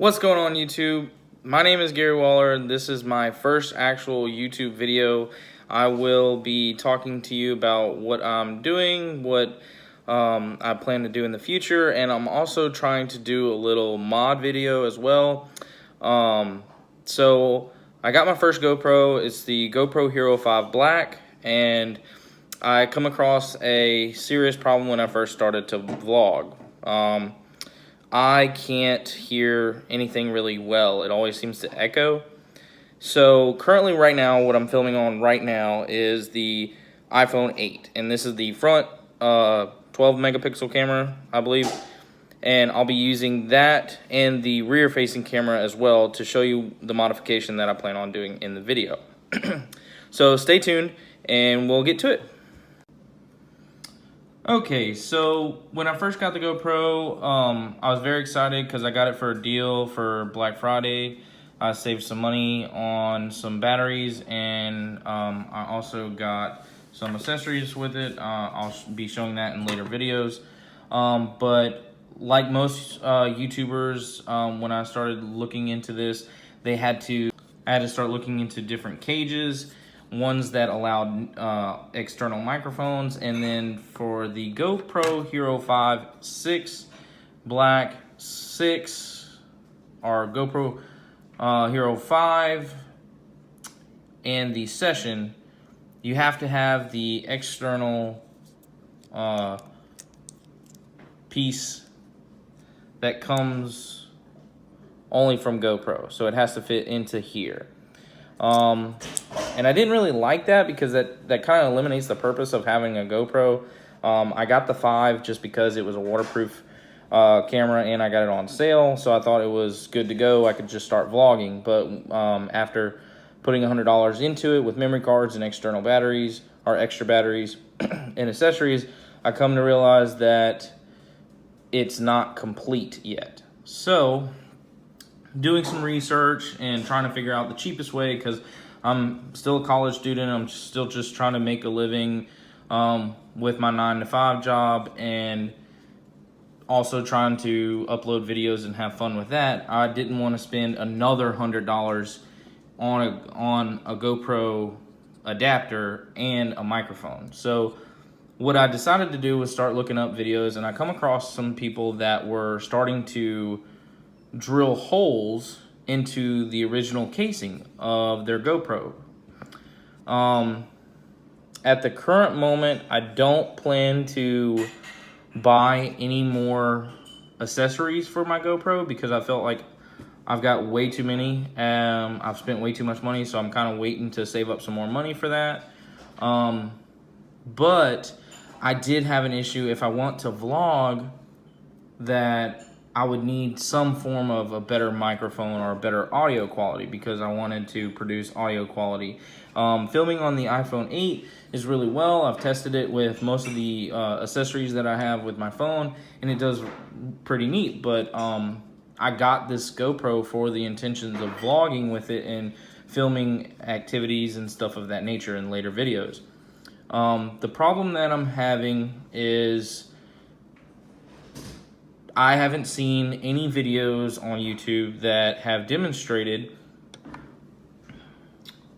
What's going on YouTube? My name is Gary Waller. This is my first actual YouTube video. I will be talking to you about what I'm doing, what I plan to do in the future, and I'm also trying to do a little mod video as well. So I got my first GoPro. It's the GoPro Hero 5 Black, and I come across a serious problem when I first started to vlog. I can't hear anything really well. It always seems to echo. So currently right now, what I'm filming on right now is the iPhone 8. And this is the front 12 megapixel camera, I believe. And I'll be using that and the rear facing camera as well to show you the modification that I plan on doing in the video. So stay tuned and we'll get to it. Okay, so when I first got the GoPro, I was very excited because I got it for a deal for Black Friday. I saved some money on some batteries, and I also got some accessories with it. I'll be showing that in later videos. But like most YouTubers, when I started looking into this, I had to start looking into different cages. Ones that allowed external microphones, and then for the GoPro Hero 5 6 Black 6 or GoPro Hero 5 and the Session, you have to have the external piece that comes only from GoPro, so it has to fit into here. And I didn't really like that because that kind of eliminates the purpose of having a GoPro. I got the 5 just because it was a waterproof camera and I got it on sale, so I thought it was good to go. I could just start vlogging, but after putting $100 into it with memory cards and external batteries or extra batteries and accessories, I come to realize that it's not complete yet. So doing some research and trying to figure out the cheapest way, because I'm still a college student. I'm still just trying to make a living with my 9-to-5 job, and also trying to upload videos and have fun with that. I didn't want to spend another $100 on a GoPro adapter and a microphone. So what I decided to do was start looking up videos, and I come across some people that were starting to drill holes into the original casing of their GoPro. At the current moment, I don't plan to buy any more accessories for my GoPro because I felt like I've got way too many. I've spent way too much money, so I'm kind of waiting to save up some more money for that. But I did have an issue if I want to vlog that I would need some form of a better microphone or a better audio quality, because I wanted to produce audio quality. Filming on the iPhone 8 is really well. I've tested it with most of the accessories that I have with my phone, and it does pretty neat. But I got this GoPro for the intentions of vlogging with it and filming activities and stuff of that nature in later videos. The problem that I'm having is I haven't seen any videos on YouTube that have demonstrated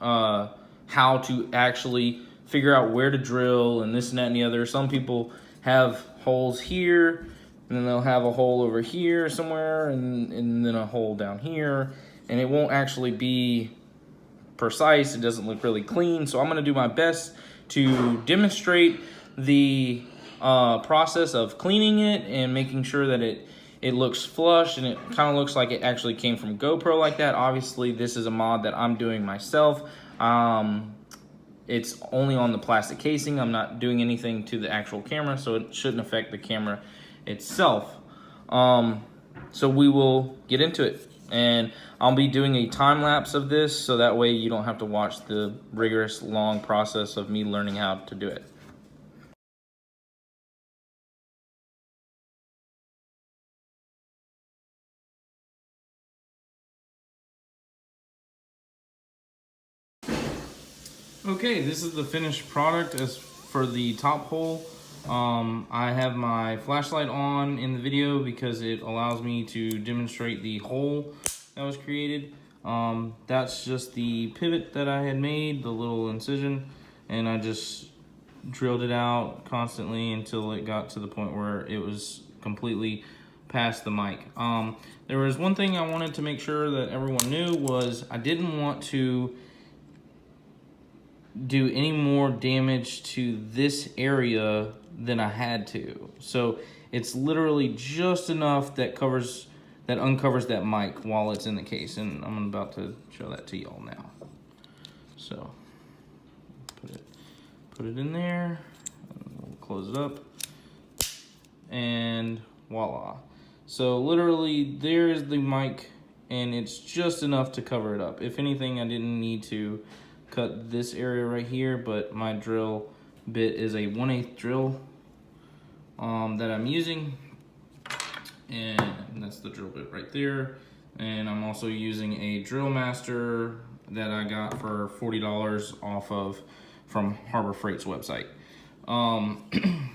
how to actually figure out where to drill and this and that and the other. Some people have holes here, and then they'll have a hole over here somewhere, and then a hole down here, and it won't actually be precise. It doesn't look really clean. So I'm going to do my best to demonstrate the process of cleaning it and making sure that it looks flush and it kind of looks like it actually came from GoPro like that. Obviously, this is a mod that I'm doing myself. It's only on the plastic casing. I'm not doing anything to the actual camera, so it shouldn't affect the camera itself. So we will get into it, and I'll be doing a time lapse of this, so that way you don't have to watch the rigorous long process of me learning how to do it. Okay, this is the finished product. As for the top hole, I have my flashlight on in the video because it allows me to demonstrate the hole that was created. That's just the pivot that I had made, the little incision, and I just drilled it out constantly until it got to the point where it was completely past the mic. There was one thing I wanted to make sure that everyone knew was I didn't want to do any more damage to this area than I had to. So it's literally just enough that uncovers that mic while it's in the case, and I'm about to show that to y'all now. So put it in there, we'll close it up, and voila. So literally there's the mic, and it's just enough to cover it up. If anything, I didn't need to cut this area right here, but my drill bit is a 1/8 drill that I'm using, and that's the drill bit right there. And I'm also using a Drill Master that I got for $40 from Harbor Freight's website.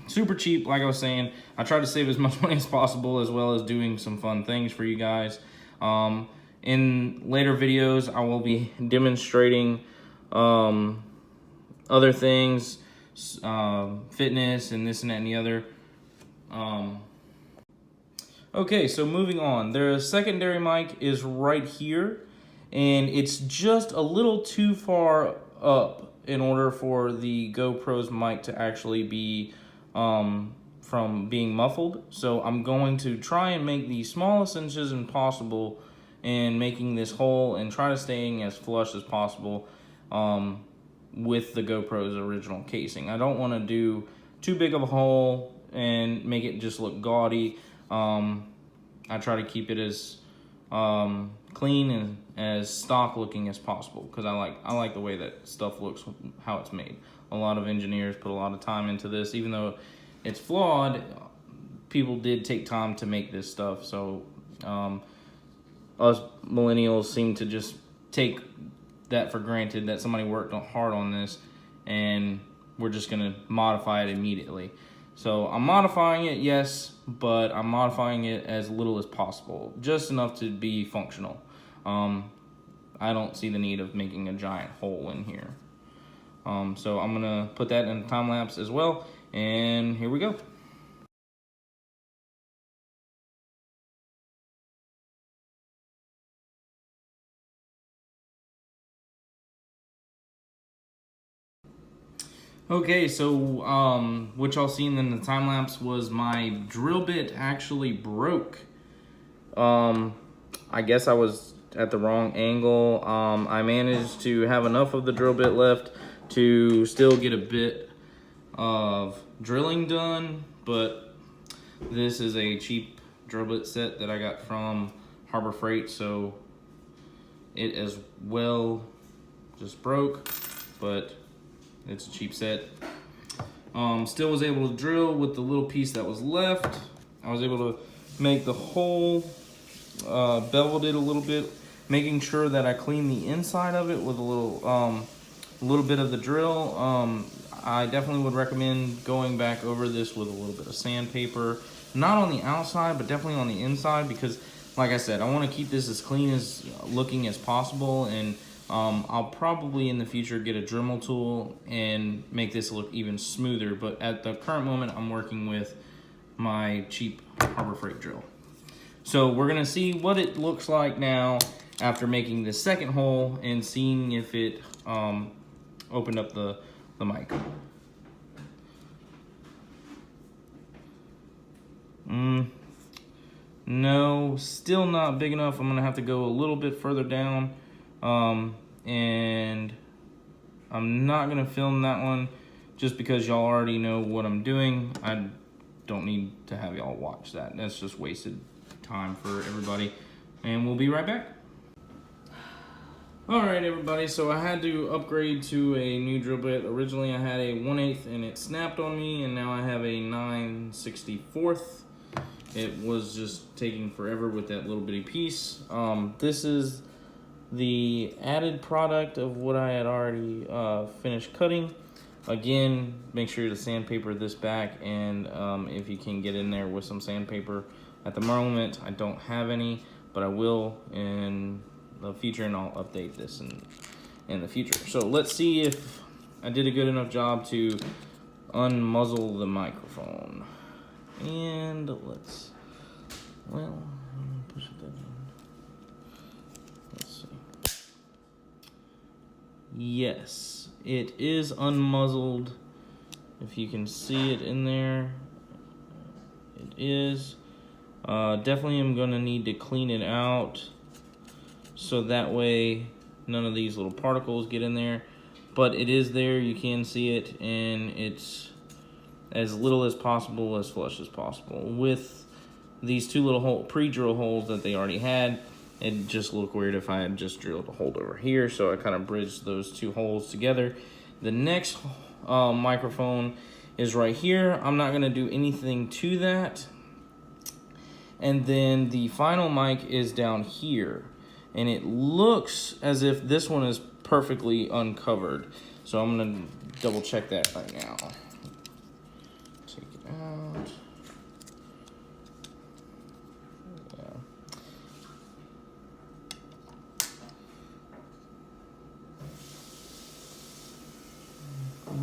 Super cheap, like I was saying. I try to save as much money as possible, as well as doing some fun things for you guys. In later videos, I will be demonstrating other things, fitness and this and that and the other. Okay, so moving on. Their secondary mic is right here, and it's just a little too far up in order for the GoPro's mic to actually be from being muffled. So I'm going to try and make the smallest incision possible in making this hole and try to staying as flush as possible with the GoPro's original casing. I don't want to do too big of a hole and make it just look gaudy. I try to keep it as clean and as stock looking as possible, because I like the way that stuff looks, how it's made. A lot of engineers put a lot of time into this. Even though it's flawed, people did take time to make this stuff. So us millennials seem to just take that for granted, that somebody worked hard on this, and we're just gonna modify it immediately. So I'm modifying it, yes, but I'm modifying it as little as possible, just enough to be functional. I don't see the need of making a giant hole in here. So I'm gonna put that in a time lapse as well, and here we go. Okay, so what y'all seen in the time lapse was my drill bit actually broke. I guess I was at the wrong angle. I managed to have enough of the drill bit left to still get a bit of drilling done, but this is a cheap drill bit set that I got from Harbor Freight, so it as well just broke, but it's a cheap set. Still was able to drill with the little piece that was left. I was able to make the hole, beveled it a little bit, making sure that I cleaned the inside of it with a little bit of the drill. I definitely would recommend going back over this with a little bit of sandpaper, not on the outside, but definitely on the inside, because like I said, I want to keep this as clean as looking as possible, and I'll probably in the future get a Dremel tool and make this look even smoother, but at the current moment I'm working with my cheap Harbor Freight drill. So we're gonna see what it looks like now after making the second hole and seeing if it opened up the mic. No, still not big enough. I'm gonna have to go a little bit further down. And I'm not gonna film that one just because y'all already know what I'm doing. I don't need to have y'all watch that. That's just wasted time for everybody. And we'll be right back. All right, everybody, so I had to upgrade to a new drill bit. Originally I had a 1/8 and it snapped on me, and now I have a 9/64. It was just taking forever with that little bitty piece. This is the added product of what I had already finished cutting. Again, make sure to sandpaper this back, and if you can get in there with some sandpaper. At the moment, I don't have any, but I will in the future, and I'll update this in the future. So let's see if I did a good enough job to unmuzzle the microphone. And let's, well, push it down. Let's see. Yes, it is unmuzzled. If you can see it in there, it is. Definitely am gonna need to clean it out so that way none of these little particles get in there. But it is there, you can see it, and it's as little as possible, as flush as possible. With these two little pre-drill holes that they already had, it'd just look weird if I had just drilled a hole over here, so I kind of bridged those two holes together. The next microphone is right here. I'm not gonna do anything to that. And then the final mic is down here. And it looks as if this one is perfectly uncovered. So I'm gonna double check that right now. Take it out. Yeah.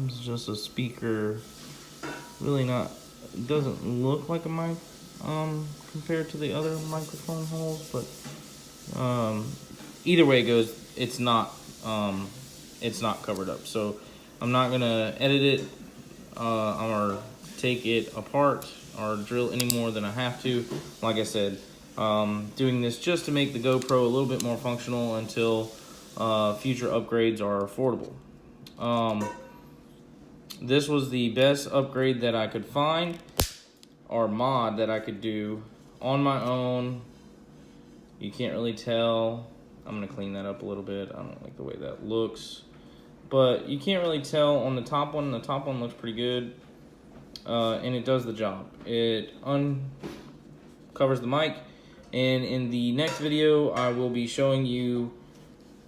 It's just a speaker. Really not, it doesn't look like a mic compared to the other microphone holes, but either way it goes, it's not covered up. So I'm not gonna edit it or take it apart or drill any more than I have to. Like I said, doing this just to make the GoPro a little bit more functional until future upgrades are affordable. This was the best upgrade that I could find, or mod that I could do on my own. You can't really tell. I'm gonna clean that up a little bit. I don't like the way that looks, but you can't really tell on the top one. The top one looks pretty good, and it does the job. It uncovers the mic, and in the next video, I will be showing you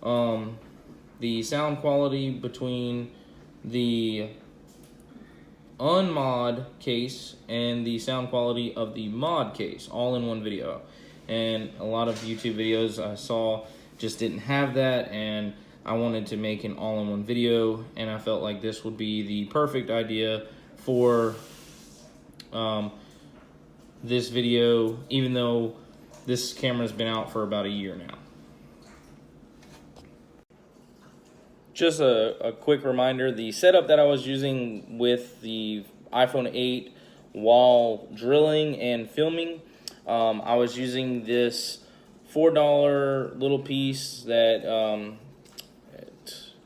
the sound quality between the unmod case and the sound quality of the mod case, all in one video. And a lot of YouTube videos I saw just didn't have that, and I wanted to make an all-in-one video, and I felt like this would be the perfect idea for this video, even though this camera's been out for about a year now. Just a quick reminder, the setup that I was using with the iPhone 8 while drilling and filming, I was using this $4 little piece that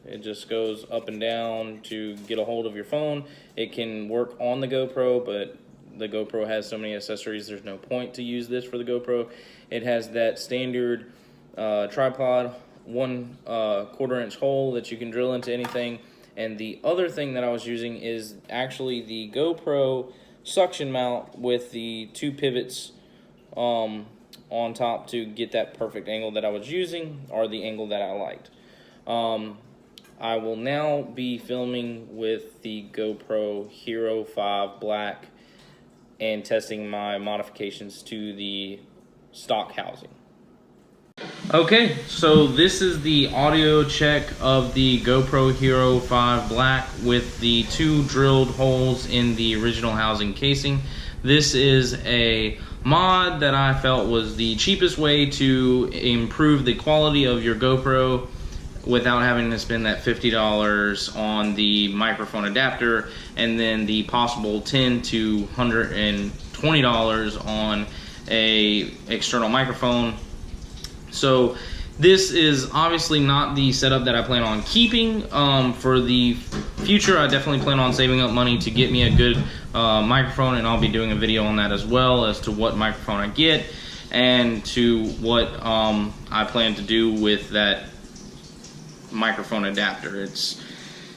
it just goes up and down to get a hold of your phone. It can work on the GoPro, but the GoPro has so many accessories, there's no point to use this for the GoPro. It has that standard tripod, 1/4 inch hole that you can drill into anything. And the other thing that I was using is actually the GoPro suction mount with the two pivots on top to get that perfect angle that I was using, or the angle that I liked. I will now be filming with the GoPro Hero 5 Black and testing my modifications to the stock housing. Okay, so this is the audio check of the GoPro Hero 5 Black with the two drilled holes in the original housing casing. This is a mod that I felt was the cheapest way to improve the quality of your GoPro without having to spend that $50 on the microphone adapter and then the possible $10 to $120 on a external microphone. So this is obviously not the setup that I plan on keeping. For the future, I definitely plan on saving up money to get me a good microphone, and I'll be doing a video on that as well as to what microphone I get and to what I plan to do with that microphone adapter. It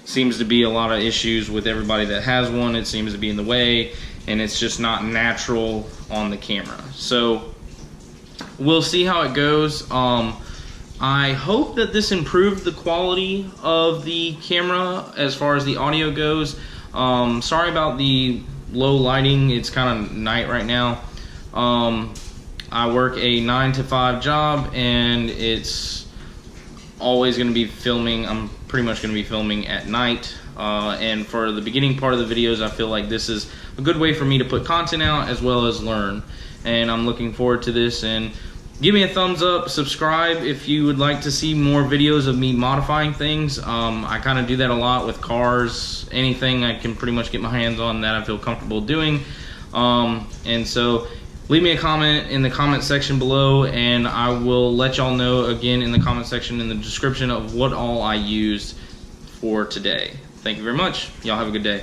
seems to be a lot of issues with everybody that has one. It seems to be in the way, and it's just not natural on the camera. So we'll see how it goes. I hope that this improved the quality of the camera as far as the audio goes. Sorry about the low lighting. It's kind of night right now. I work a 9-to-5 job, and it's always going to be filming. I'm pretty much going to be filming at night. And for the beginning part of the videos, I feel like this is a good way for me to put content out as well as learn. And I'm looking forward to this. And give me a thumbs up, subscribe if you would like to see more videos of me modifying things. I kind of do that a lot with cars, anything I can pretty much get my hands on that I feel comfortable doing. And so leave me a comment in the comment section below, and I will let y'all know again in the comment section in the description of what all I used for today. Thank you very much. Y'all have a good day.